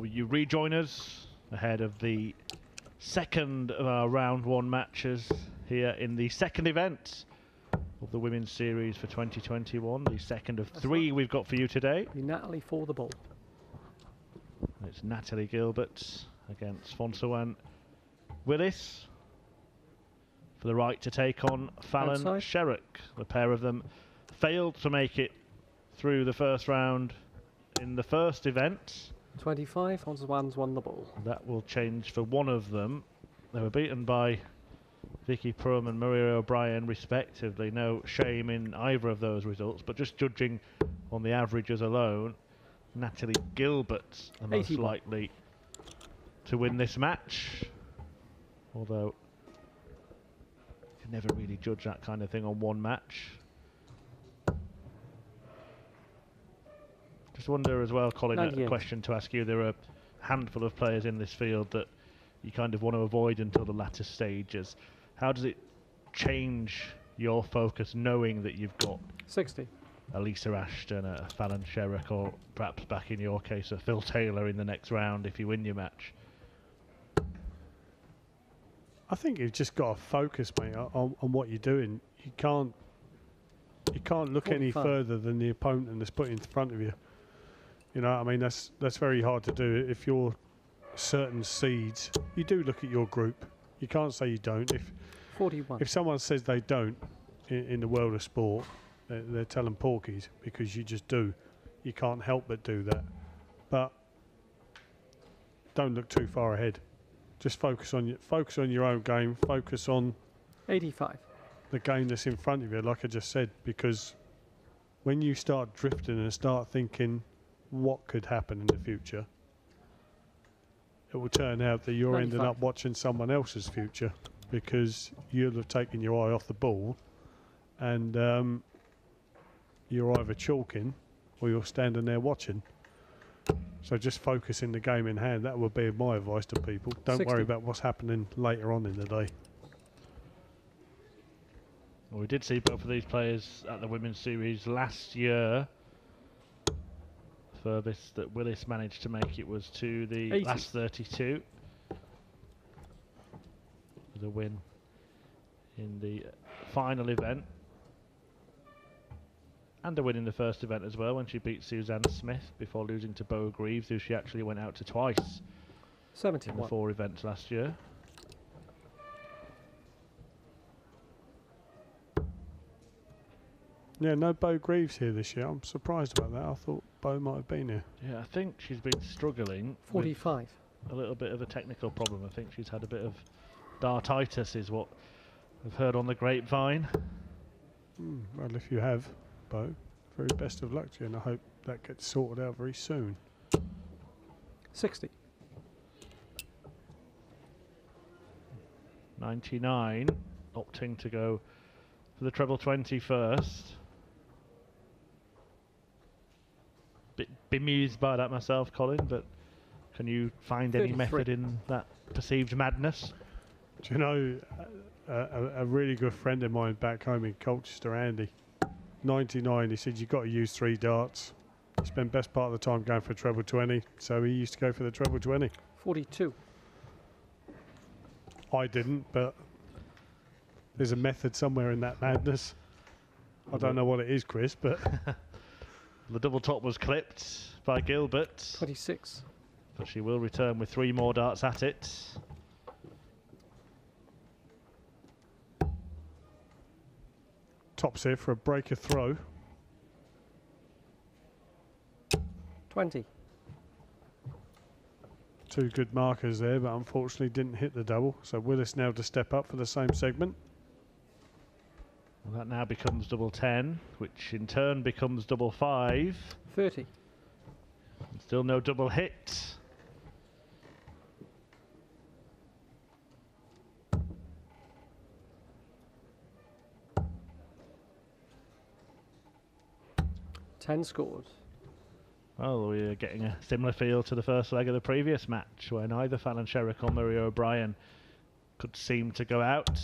Will you rejoin us ahead of the second of our round one matches here in the second event of the Women's Series for 2021, the second of three we've got for you today. Natalie for the ball. It's Natalie Gilbert against Phonsawan Whillis for the right to take on Fallon Sherrock. The pair of them failed to make it through the first round in the first event. 25, Phonsawan's won the ball. That will change for one of them. They were beaten by Vicky Prum and Maria O'Brien respectively. No shame in either of those results, but just judging on the averages alone, Natalie Gilbert the most 81. likely to win this match. Although you can never really judge that kind of thing on one match. Just wonder as well, Colin, a question to ask you. There are a handful of players in this field that you kind of want to avoid until the latter stages. How does it change your focus knowing that you've got 60. a Lisa Ashton, a Fallon Sherrock, or perhaps back in your case a Phil Taylor in the next round if you win your match? I think you've just got to focus, mate, on what you're doing. You can't look 45. any further than the opponent that's put in front of you. You know, I mean, that's very hard to do. If you're certain seeds, you do look at your group. You can't say you don't. 41. If someone says they don't in the world of sport, they're telling porkies, because you just do. You can't help but do that. But don't look too far ahead. Just focus on your own game. Focus on 85. the game that's in front of you, like I just said, because when you start drifting and start thinking what could happen in the future, it will turn out that you're 95. ending up watching someone else's future, because you'll have taken your eye off the ball and you're either chalking or you're standing there watching. So just focus in the game in hand. That would be my advice to people. Don't 60. worry about what's happening later on in the day. Well, we did see both of these players at the Women's Series last year. Furthest that Whillis managed to make it was to the 80. last 32. The win in the final event. And a win in the first event as well, when she beat Suzanne Smith before losing to Bo Greaves, who she actually went out to twice 71. in the 4 events last year. Yeah, no Bo Greaves here this year. I'm surprised about that. I thought Bo might have been here. Yeah, I think she's been struggling 45. with a little bit of a technical problem. I think she's had a bit of dartitis, is what I've heard on the grapevine. Well, if you have, Bo, very best of luck to you, and I hope that gets sorted out very soon. 60. 99, opting to go for the treble 20 first. Bit bemused by that myself, Colin, but can you find any 33. method in that perceived madness? Do you know, a really good friend of mine back home in Colchester, Andy, 99, he said you've got to use 3 darts. He spent best part of the time going for treble 20, so he used to go for the treble 20. 42. I didn't, but there's a method somewhere in that madness. I don't know what it is, Chris, but The double top was clipped by Gilbert, 26. but she will return with 3 more darts at it. tops here for a breaker throw. 20. 2 good markers there, but unfortunately didn't hit the double. So Whillis now to step up for the same segment. Well, that now becomes double 10, which in turn becomes double 5. 30. And still no double hit. Ten scored. Well, we're getting a similar feel to the first leg of the previous match, where neither Fallon Sherrock or Maria O'Brien could seem to go out.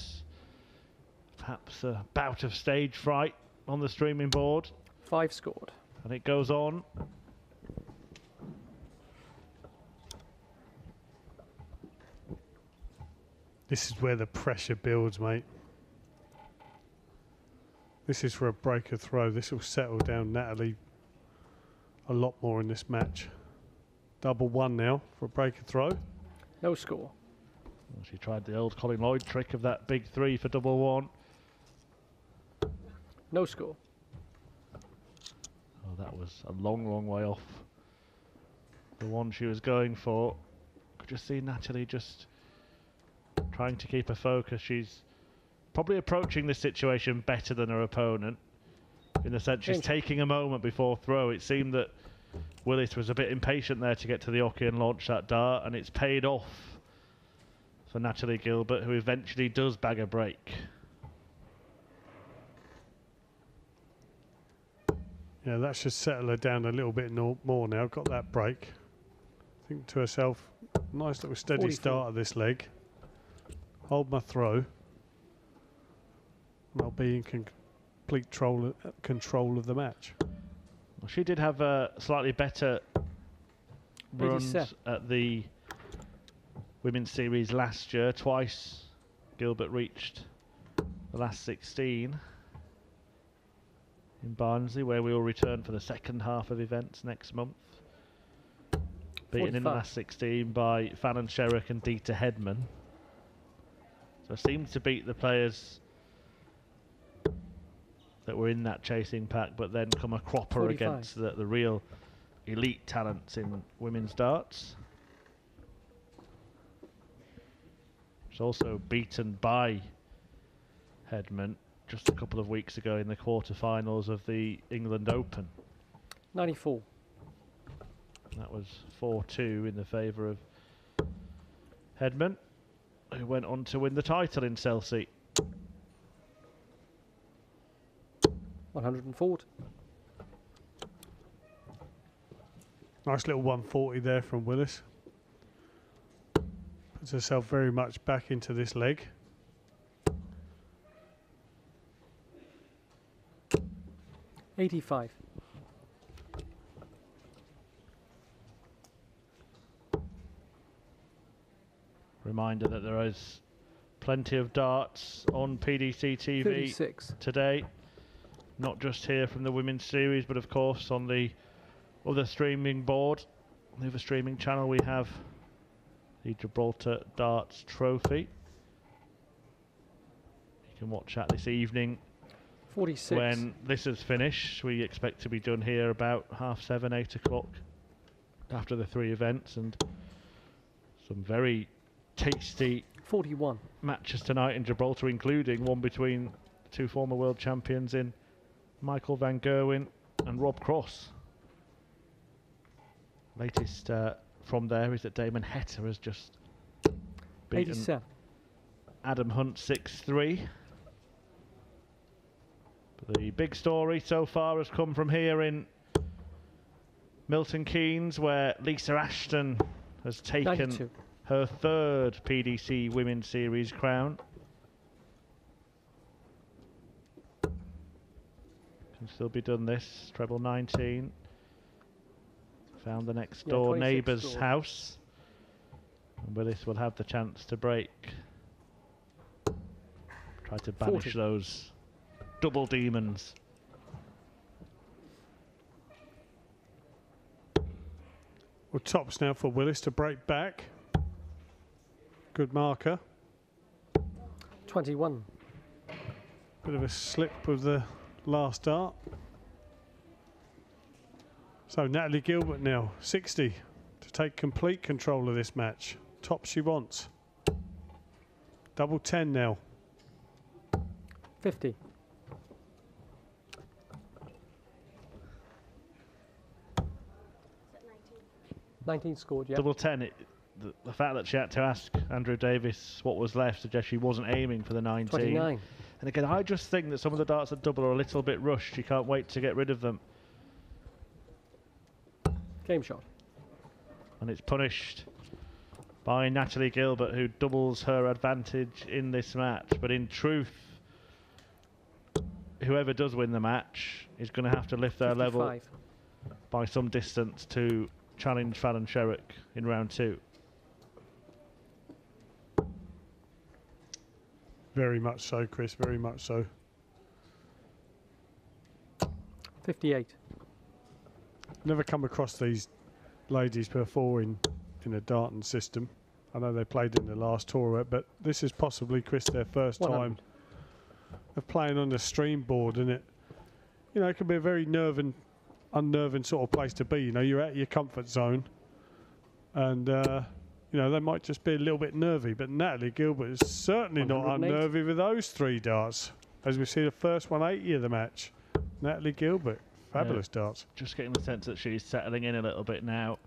Perhaps a bout of stage fright on the streaming board. 5 scored. And it goes on. This is where the pressure builds, mate. This is for a breaker throw. This will settle down Natalie a lot more in this match. Double one now for a breaker throw. No score. Well, she tried the old Colin Lloyd trick of that big three for double one. No score. Oh, that was a long, long way off the one she was going for. Could just see Natalie just trying to keep her focus. She's probably approaching this situation better than her opponent, in the sense she's taking a moment before throw. It seemed that Whillis was a bit impatient there to get to the oche and launch that dart, and it's paid off for Natalie Gilbert, who eventually does bag a break. Yeah, that should settle her down a little bit more now. Got that break. Think to herself, nice little steady 44. start of this leg. Hold my throw. And I'll be in complete control of the match. Well, she did have a slightly better runs at the Women's Series last year. Twice Gilbert reached the last 16 in Barnsley, where we will return for the second half of events next month. Beaten in the last 16 by Fallon Sherrock and Dieter Hedman. So seemed to beat the players that were in that chasing pack, but then come a cropper 45. against the real elite talents in women's darts. It's also beaten by Hedman just a couple of weeks ago in the quarterfinals of the England Open. 94. That was 4-2 in the favour of Hedman, who went on to win the title in Chelsea. 140. Nice little 140 there from Whillis. Puts herself very much back into this leg. $85. Reminder that there is plenty of darts on PDC TV 36. today. Not just here from the Women's Series, but of course on the other streaming board, the other streaming channel, we have the Gibraltar Darts Trophy. You can watch that this evening. 46. When this is finished, we expect to be done here about 7:30, 8 o'clock after the three events, and some very tasty 41. matches tonight in Gibraltar, including one between two former world champions in Michael van Gerwen and Rob Cross. Latest from there is that Damon Heta has just beaten 87. Adam Hunt 6-3. But the big story so far has come from here in Milton Keynes, where Lisa Ashton has taken 92. her third PDC Women's Series crown. Can still be done this. Treble 19. Found the next door neighbour's house. And Whillis will have the chance to break. Try to banish 40. those double demons. Well, tops now for Whillis to break back. Good marker. 21. Bit of a slip with the last dart. So Natalie Gilbert now, 60, to take complete control of this match. Top she wants. Double 10 now. 50. $19 scored, yeah. Double 10. The fact that she had to ask Andrew Davis what was left suggests she wasn't aiming for the 19. 29. And again, I just think that some of the darts at double are a little bit rushed. She can't wait to get rid of them. Game shot. And it's punished by Natalie Gilbert, who doubles her advantage in this match. But in truth, whoever does win the match is going to have to lift their 55. level by some distance to challenge Fallon Sherrock in round 2. Very much so, Chris, very much so. 58. Never come across these ladies before in a darting system. I know they played in the last tournament, but this is possibly, Chris, their first 100. time of playing on the stream board, and it can be a very unnerving sort of place to be. You're out of your comfort zone, and they might just be a little bit nervy. But Natalie Gilbert is certainly not 108. unnervy with those 3 darts, as we see the first 180 of the match. Natalie Gilbert, fabulous darts. Just getting the sense that she's settling in a little bit now.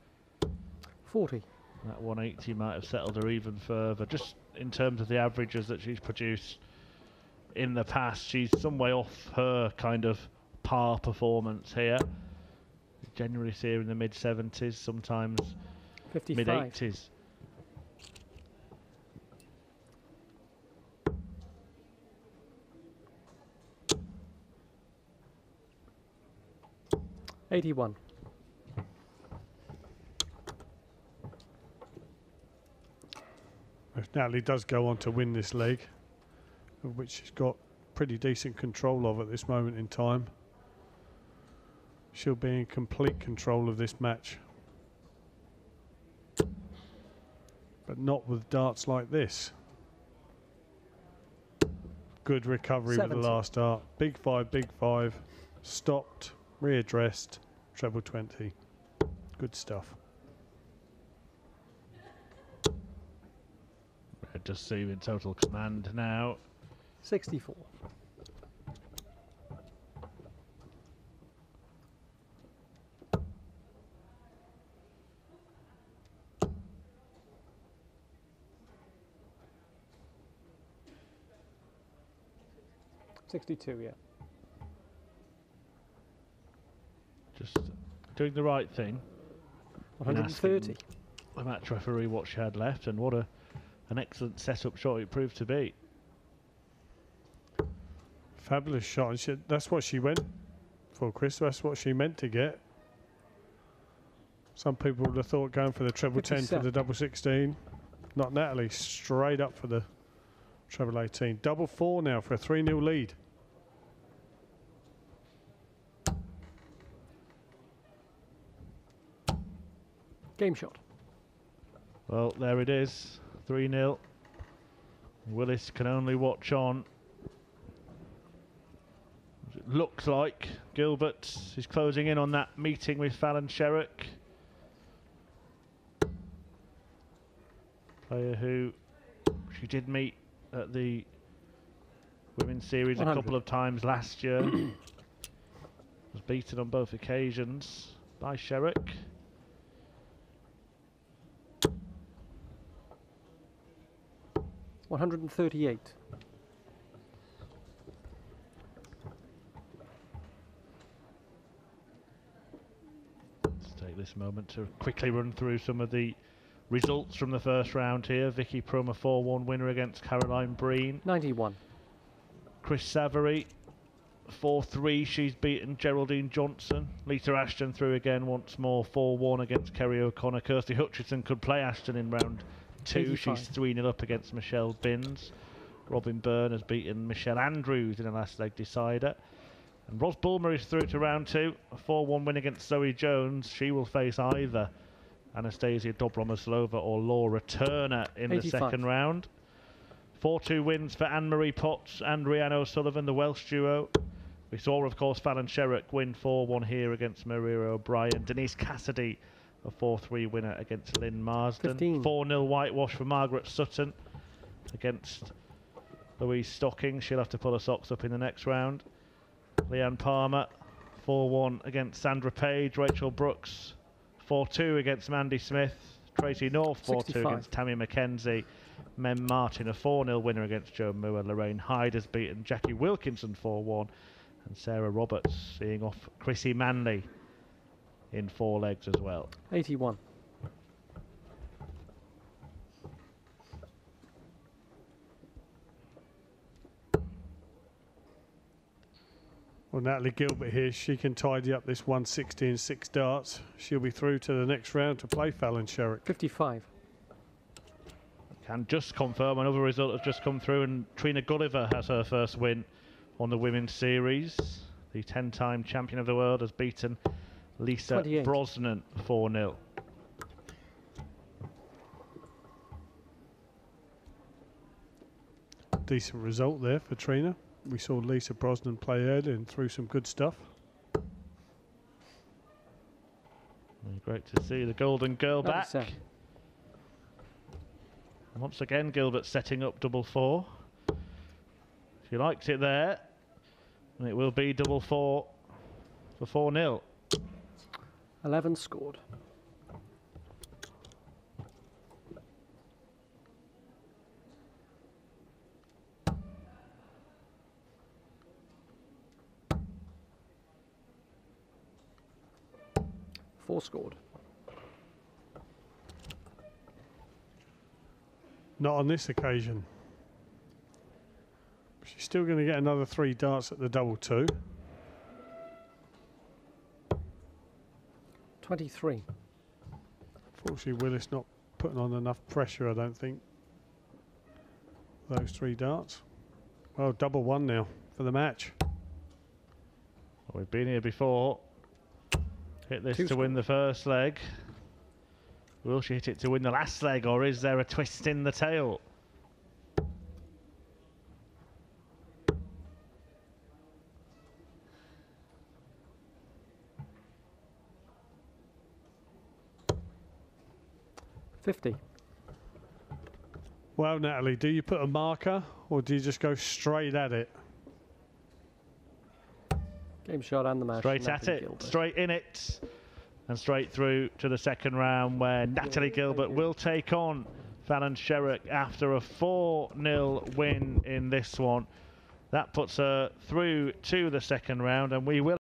40. That 180 might have settled her even further. Just in terms of the averages that she's produced in the past, she's some way off her kind of par performance here. Generally see her in the mid-70s, sometimes 55. mid-80s. $81. If Natalie does go on to win this leg, of which she's got pretty decent control of at this moment in time, she'll be in complete control of this match. But not with darts like this. Good recovery 70. with the last dart. Big five, stopped, readdressed, treble 20. Good stuff. Just see in total command now. 64. $62, yeah. Just doing the right thing. 130. The match referee what she had left, and what an excellent setup shot it proved to be. Fabulous shot. And that's what she went for, Chris. That's what she meant to get. Some people would have thought going for the treble 10 for the double 16. Not Natalie. Straight up for the treble 18. Double 4 now for a 3-0 lead. Game shot. Well, there it is. 3-0. Whillis can only watch on. It looks like Gilbert is closing in on that meeting with Fallon Sherrock. Player who she did meet at the Women's Series 100. a couple of times last year. Was beaten on both occasions by Sherrock. $138. Let's take this moment to quickly run through some of the results from the first round here. Vicky Prum, a 4-1 winner against Caroline Breen. 91. Chris Savary, 4-3. She's beaten Geraldine Johnson. Lita Ashton through again once more, 4-1 against Kerry O'Connor. Kirsty Hutchinson could play Ashton in round 2. 85. She's 3-0 up against Michelle Binns. Robin Byrne has beaten Michelle Andrews in a last leg decider. And Ros Bulmer is through to round 2. A 4-1 win against Zoe Jones. She will face either Anastasia Dobromyslova or Laura Turner in 85. the second round. 4-2 wins for Anne-Marie Potts and Rhiannon O'Sullivan, the Welsh duo. We saw, of course, Fallon Sherrock win 4-1 here against Maria O'Brien. Denise Cassidy, a 4-3 winner against Lynn Marsden. 4-0 whitewash for Margaret Sutton against Louise Stocking. She'll have to pull her socks up in the next round. Leanne Palmer, 4-1 against Sandra Page. Rachel Brooks, 4-2 against Mandy Smith. Tracy North, 4-2 against Tammy McKenzie. Mem Martin, a 4-0 winner against Joe Moore. Lorraine Hyde has beaten Jackie Wilkinson 4-1. And Sarah Roberts seeing off Chrissy Manley in 4 legs as well. 81. Well, Natalie Gilbert here, she can tidy up this 160 and 6 darts. She'll be through to the next round to play Fallon Sherrock. 55. Can just confirm another result has just come through, and Trina Gulliver has her first win on the Women's Series. The 10-time champion of the world has beaten Lisa 28. Brosnan 4-0. Decent result there for Trina. We saw Lisa Brosnan play early and threw some good stuff. Great to see the Golden Girl back. Once again, Gilbert setting up double four. She likes it there, and it will be double four for 4-0. 11 scored. Four scored. Not on this occasion. She's still going to get another 3 darts at the double two. 23. Unfortunately, Whillis not putting on enough pressure, I don't think. Those 3 darts. Well, double one now for the match. Well, we've been here before. Hit this to win the first leg. Will she hit it to win the last leg, or is there a twist in the tail? $50. Well, Natalie, do you put a marker or do you just go straight at it? Game shot and the match. Straight at it, Gilbert. straight in it, and straight through to the second round, where Natalie Gilbert will take on Fallon Sherrock after a 4-0 win in this one. That puts her through to the second round, and we will